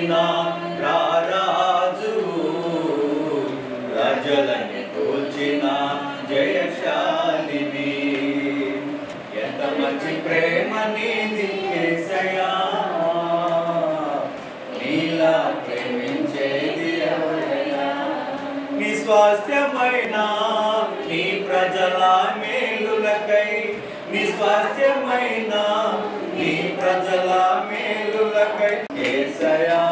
కూల్చిన రారాజు, రాజులని కూల్చిన జయశాలిని. ఎంత మంచి ప్రేమ నీది యేసయ్యా, నీలా ప్రేమించేది ఎవరయ్యా. నీ స్వాస్థ్యమైన నీ ప్రజల మేలులకై, నీ స్వాస్థ్యమైన నీ ప్రజల మేలులకై యేసయ్యా,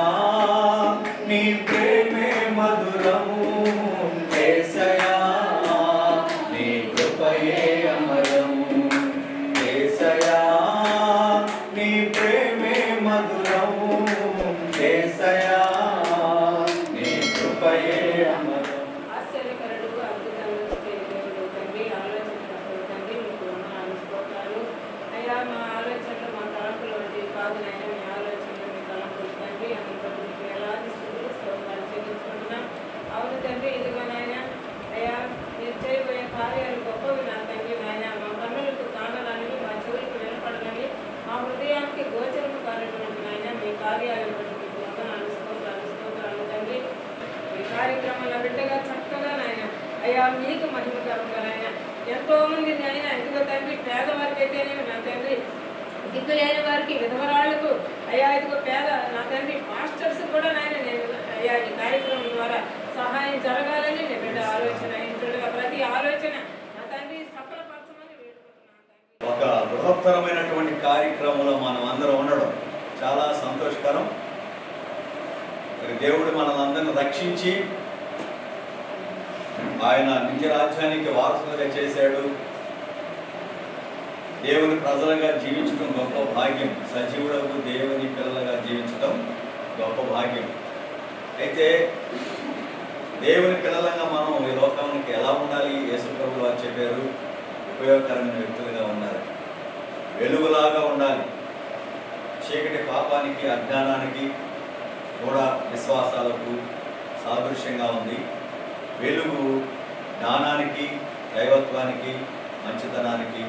నీ ప్రేమే మధురము. యేసయ్యా, నీ కృపయే అమరము. యేసయ్యా, నీ ప్రేమే మధురము. యేసయ్యా, నీ కృపయే అమరము. మా ఆలోచనలు మా తలంపులు కాదు నాయన, మీ ఆలోచనలు మీ తలంపులు తండ్రి అందుకు ఎలాంటి స్థితులు స్తోత్రాలు చెల్లించుకుంటున్నాం. అవును తండ్రి, ఇదిగో నాయన అయ్యా, మీరు చేయబోయే కార్యాలు గొప్పవి నా తండ్రి. నాయన మా కన్నులకు కానడానికి, మా చెవులకు వినపడనని, మా హృదయానికి గోచరము కానటువంటి నాయన మీ కార్యాలు బట్టి వందనాలు స్తోత్రాలు తండ్రి. ఈ కార్యక్రమంలో బిడ్డగా చక్కగా నాయన అయ్యా మీకు మహిమకరంగా నాయన ఎంతో మంది నాయన ఇదిగో తండ్రి పేదవారికి అయితేనేమి నా తండ్రి, దిక్కు లేని వారికి, విధవరాళ్లకు అయ్యా ఇదిగో పేద నా తండ్రి మాస్టర్స్ కూడా నాయన నేను అయ్యా ఈ కార్యక్రమం ద్వారా సహాయం జరగాలని నేను బిడ్డ ఆలోచన ఇంట్లో ప్రతి ఆలోచన నా తండ్రి సఫలపరచమని వేడుకుంటున్నాను. ఒక బృహత్తరమైనటువంటి కార్యక్రమంలో మనం అందరం ఉండడం చాలా సంతోషకరం. దేవుడు మనల్ని రక్షించి ఆయన నిత్య రాజ్యానికి వారసులుగా చేశాడు. దేవుని ప్రజలుగా జీవించడం గొప్ప భాగ్యం. సజీవులకు దేవుని పిల్లలుగా జీవించడం గొప్ప భాగ్యం. అయితే దేవుని పిల్లలుగా మనం ఈ లోకానికి ఎలా ఉండాలి? యేసు ప్రభువు వారు చెప్పారు, ఉపయోగకరమైన వ్యక్తులుగా ఉండాలి, వెలుగులాగా ఉండాలి. చీకటి పాపానికి, అజ్ఞానానికి కూడా విశ్వాసాలకు సాదృశ్యంగా ఉంది. వెలుగు జ్ఞానానికి, దైవత్వానికి, మంచితనానికి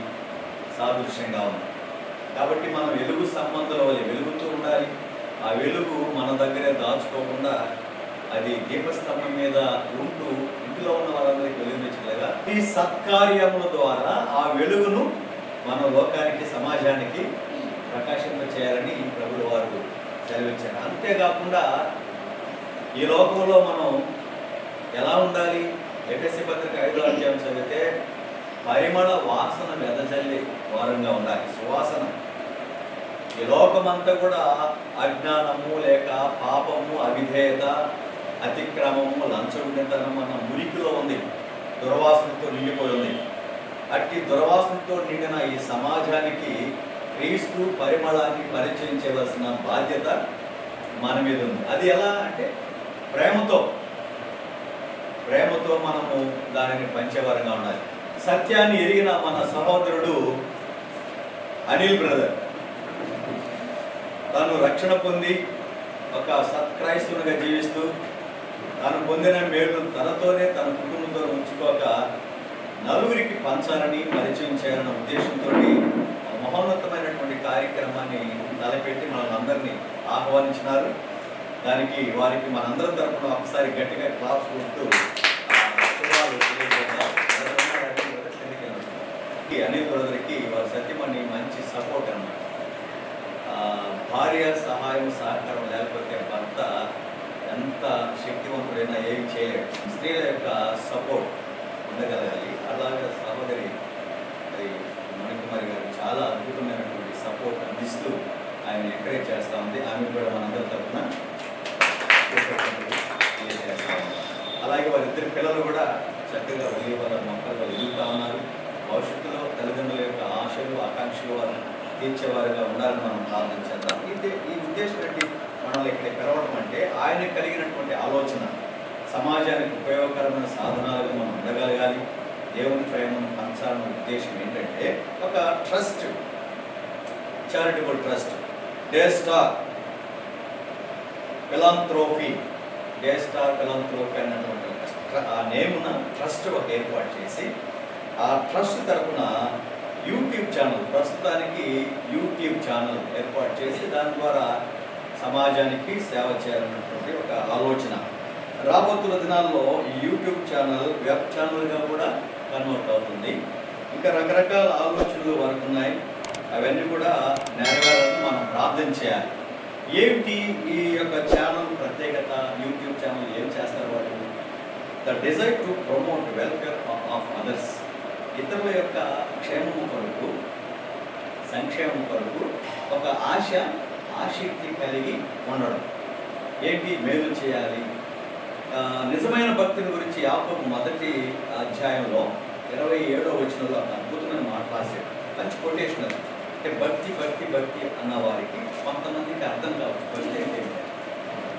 సాదృశ్యంగా ఉంది. కాబట్టి మనం వెలుగు సంబంధంలో వెలుగుతూ ఉండాలి. ఆ వెలుగు మన దగ్గరే దాచుకోకుండా అది దీపస్తంభం మీద ఉంటూ ఇంట్లో ఉన్న వాళ్ళందరికీ వెలుగునిచ్చలేగా ఈ సత్కార్యముల ద్వారా ఆ వెలుగును మన లోకానికి, సమాజానికి ప్రకాశింపచేయాలని ప్రభువు వారు సెలవిచ్చారు. అంతేకాకుండా ఈ లోకంలో మనం ఎలా ఉండాలి? ఎఫెసీ పత్రిక 5వ అధ్యాయం చదివితే పరిమళ వాసన వెదజల్లి వారంగా ఉండాలి. సువాసన. ఈ లోకమంతా కూడా అజ్ఞానము లేక పాపము, అవిధేయత, అతిక్రమము, లంచగొండితనం అన్న మురికిలో ఉంది. దుర్వాసనతో నిండిపోయి ఉంది. అట్టి దుర్వాసనతో నిండిన ఈ సమాజానికి క్రీస్తు పరిమళాన్ని పరిచయం చేయవలసిన బాధ్యత మన మీద ఉంది. అది ఎలా అంటే ప్రేమతో మనము దానిని పంచేవారంగా ఉండాలి. సత్యాన్ని ఎరిగిన మన సహోదరుడు అనిల్ బ్రదర్ తను రక్షణ పొంది ఒక సత్క్రైస్తునిగా జీవిస్తూ తను పొందిన మేలు తనతోనే, తన కుటుంబంతో ఉంచుకోక నలుగురికి పంచాలని, పరిచయం చేయాలన్న ఉద్దేశంతో మహోన్నతమైనటువంటి కార్యక్రమాన్ని తలపెట్టి మనందరినీ ఆహ్వానించినారు. దానికి వారికి మనందరం తరపున ఒకసారి గట్టిగా క్లాప్స్ కొడుతూ అనిల్ బ్రదర్కి వారి సత్యమని మంచి సపోర్ట్ అన్నమాట. భార్య సహాయం, సహకారం లేకపోతే భర్త ఎంత శక్తివంతుడైనా ఏం చేయలేడు. స్త్రీల యొక్క సపోర్ట్ ఉండగలగాలి. అలాగే సహోదరి మణికుమారి గారు చాలా అద్భుతమైనటువంటి సపోర్ట్ అందిస్తూ ఆయన ఎంకరేజ్ చేస్తూ ఉంది. ఆమె కూడా మనందరి తరఫున చేస్తూ ఉంది. అలాగే వారిద్దరి పిల్లలు కూడా చక్కగా వాళ్ళ మొక్కలు ఎదుగుతూ ఉన్నారు. భవిష్యత్తులో తల్లిదండ్రుల యొక్క ఆశలు, ఆకాంక్షలు వారిని తీర్చేవారుగా ఉండాలని మనం ప్రార్థన చేద్దాం. ఈ ఉద్దేశం ఏంటి? మనల్ని ఇక్కడ పెరగడం అంటే ఆయన కలిగినటువంటి ఆలోచన సమాజానికి ఉపయోగకరమైన సాధనాలుగా మనం ఉండగలగాలి. దేవుని ప్రేమను పంచాలన్న ఉద్దేశం ఏంటంటే ఒక trust, charitable trust, day star philanthropy అన్నటువంటి ఆ నేమున ట్రస్ట్ ఒక ఏర్పాటు చేసి ఆ ట్రస్ట్ తరఫున యూట్యూబ్ ఛానల్, ప్రస్తుతానికి యూట్యూబ్ ఛానల్ ఏర్పాటు చేసి దాని ద్వారా సమాజానికి సేవ చేయాలన్నటువంటి ఒక ఆలోచన. రాబోతున్న దినాల్లో ఈ యూట్యూబ్ ఛానల్ వెబ్ ఛానల్గా కూడా కన్వర్ట్ అవుతుంది. ఇంకా రకరకాల ఆలోచనలు వరకు ఉన్నాయి. అవన్నీ కూడా నెరవేరాలని మనం ప్రార్థన చేయాలి. ఏమిటి ఈ యొక్క ఛానల్ ప్రత్యేకత? యూట్యూబ్ ఛానల్ ఏం చేస్తారు వాళ్ళు? The desire to promote welfare of others. ఇతరుల యొక్క క్షేమం కొరకు, సంక్షేమం కొరకు ఒక ఆసక్తి కలిగి ఉండడం. ఏంటి? మేలు చేయాలి. నిజమైన భక్తిని గురించి యాకోబు 1వ అధ్యాయంలో 27వ వచనంలో ఒక అద్భుతమైన మాట రాశాడు. మంచి కొటేషన్ అది. అంటే భక్తి భక్తి భక్తి అన్న వారికి కొంతమందికి అర్థం కావచ్చు. భక్తి అంటే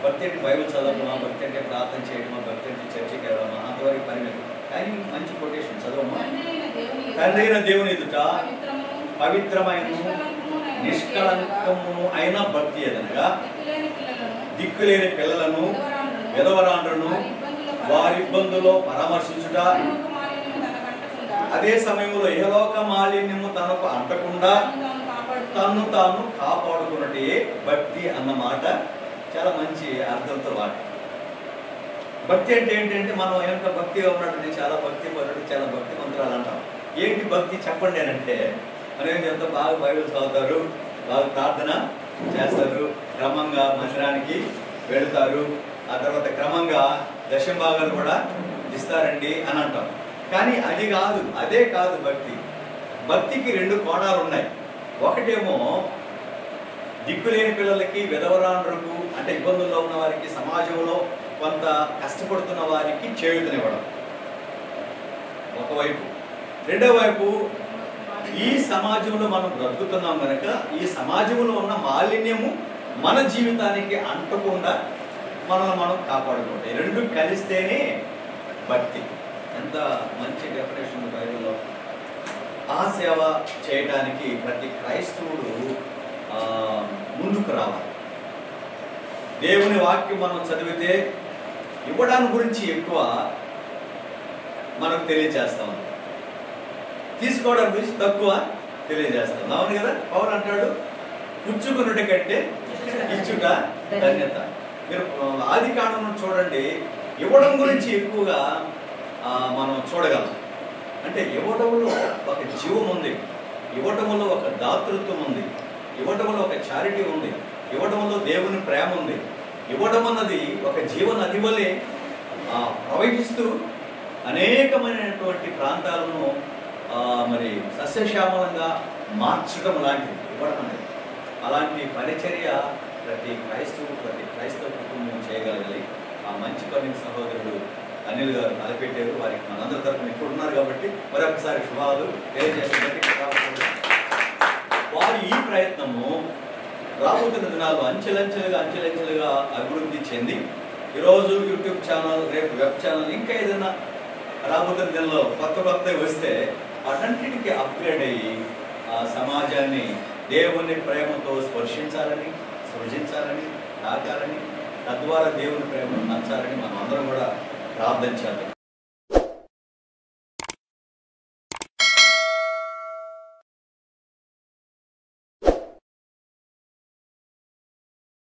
భక్తి అంటే బైబిల్ చదవడమా, భక్తి అంటే ప్రార్థన చేయడమా, భక్తి అంటే చర్చికి వెళ్ళడమా, అంతవరకు పరిమితం. కానీ మంచి కొటేషన్ చదవమా. తండ్రి అయిన దేవుని ఎదుట పవిత్రమైన నిష్కళంకము అయిన భక్తి ఏదనగా దిక్కులేని పిల్లలను, విధవరాండ్రులను వారి ఇబ్బందుల్లో పరామర్శించుట, అదే సమయంలో ఇహలోక మాలిన్యము తనకు అంటకుండా తను తాను కాపాడుకున్నట్టే భక్తి అన్నమాట చాలా మంచి అర్థంతో వాటి. భక్తి అంటే ఏంటంటే మనం ఎంత భక్తిగా ఉన్నట్టు చాలా భక్తి పరుడు, చాలా భక్తి మంత్రాలు అంటాం. ఏంటి భక్తి చెప్పండి అని అంటే, మనం ఎంత బాగా బైబిల్ చదువుతారు, బాగా ప్రార్థన చేస్తారు, క్రమంగా మందిరానికి వెళుతారు, ఆ తర్వాత క్రమంగా దశంభాగాలు కూడా ఇస్తారండి అని అంటాం. కానీ అది కాదు, అదే కాదు భక్తి. భక్తికి 2 కోణాలు ఉన్నాయి. ఒకటేమో దిక్కులేని పిల్లలకి, విధవరాండ్రులకు, అంటే ఇబ్బందుల్లో ఉన్న వారికి, సమాజంలో కొంత కష్టపడుతున్న వారికి చేయూతనివ్వడం ఒకవైపు. రెండో వైపు ఈ సమాజంలో మనం బ్రతుకుతున్నాం కనుక ఈ సమాజంలో ఉన్న మాలిన్యము మన జీవితానికి అంటకుండా మనల్ని మనం కాపాడుకోవడం. ఈ 2 కలిస్తేనే భక్తి. ఎంత మంచి డెఫినేషన్ బైబిల్లో. ఆ సేవ చేయడానికి ప్రతి క్రైస్తవుడు ముందుకు రావాలి. దేవుని వాక్యం మనం చదివితే ఇవ్వడానికి గురించి ఎక్కువ మనకు తెలియజేస్తాం, తీసుకోవడం గురించి తక్కువ తెలియజేస్తాం. అవును కదా? పౌలు అంటాడు, పుచ్చుకున్నటి కంటే ఇచ్చుట ధన్యత. మీరు ఆది కాండం చూడండి, ఇవ్వడం గురించి ఎక్కువగా మనం చూడగలం. అంటే ఇవ్వడంలో ఒక జీవం ఉంది, ఇవ్వడంలో ఒక దాతృత్వం ఉంది, ఇవ్వడంలో ఒక చారిటీ ఉంది, ఇవ్వడంలో దేవుని ప్రేమ ఉంది. ఇవ్వడం అన్నది ఒక జీవ నది వలె ప్రవహిస్తూ అనేకమైనటువంటి ప్రాంతాలను మరి సస్యశ్యామలంగా మార్చడం లాంటిది ఇవ్వడం అనేది. అలాంటి పరిచర్య ప్రతి క్రైస్తవ కుటుంబం చేయగలగాలి. ఆ మంచి పని సహోదరుడు అనిల్ గారు తలపెట్టారు. వారికి మనందరి తరఫున ఇక్కడ ఉన్నారు కాబట్టి మరొకసారి శుభాలు తెలియజేస్తున్నట్టు. వారి ఈ ప్రయత్నము రాబోతున్న దినాలు అంచెలంచెలుగా అభివృద్ధి చెంది ఈరోజు యూట్యూబ్ ఛానల్, రేపు వెబ్ ఛానల్, ఇంకా ఏదైనా రాబోతున్న దినంలో కొత్త వస్తే వాటన్నిటికీ అప్గ్రేడ్ అయ్యి ఆ సమాజాన్ని దేవుని ప్రేమతో స్పర్శించాలని, సృజించాలని, తాకాలని, తద్వారా దేవుని ప్రేమను నచ్చాలని మనం అందరం కూడా ప్రార్థించాలి.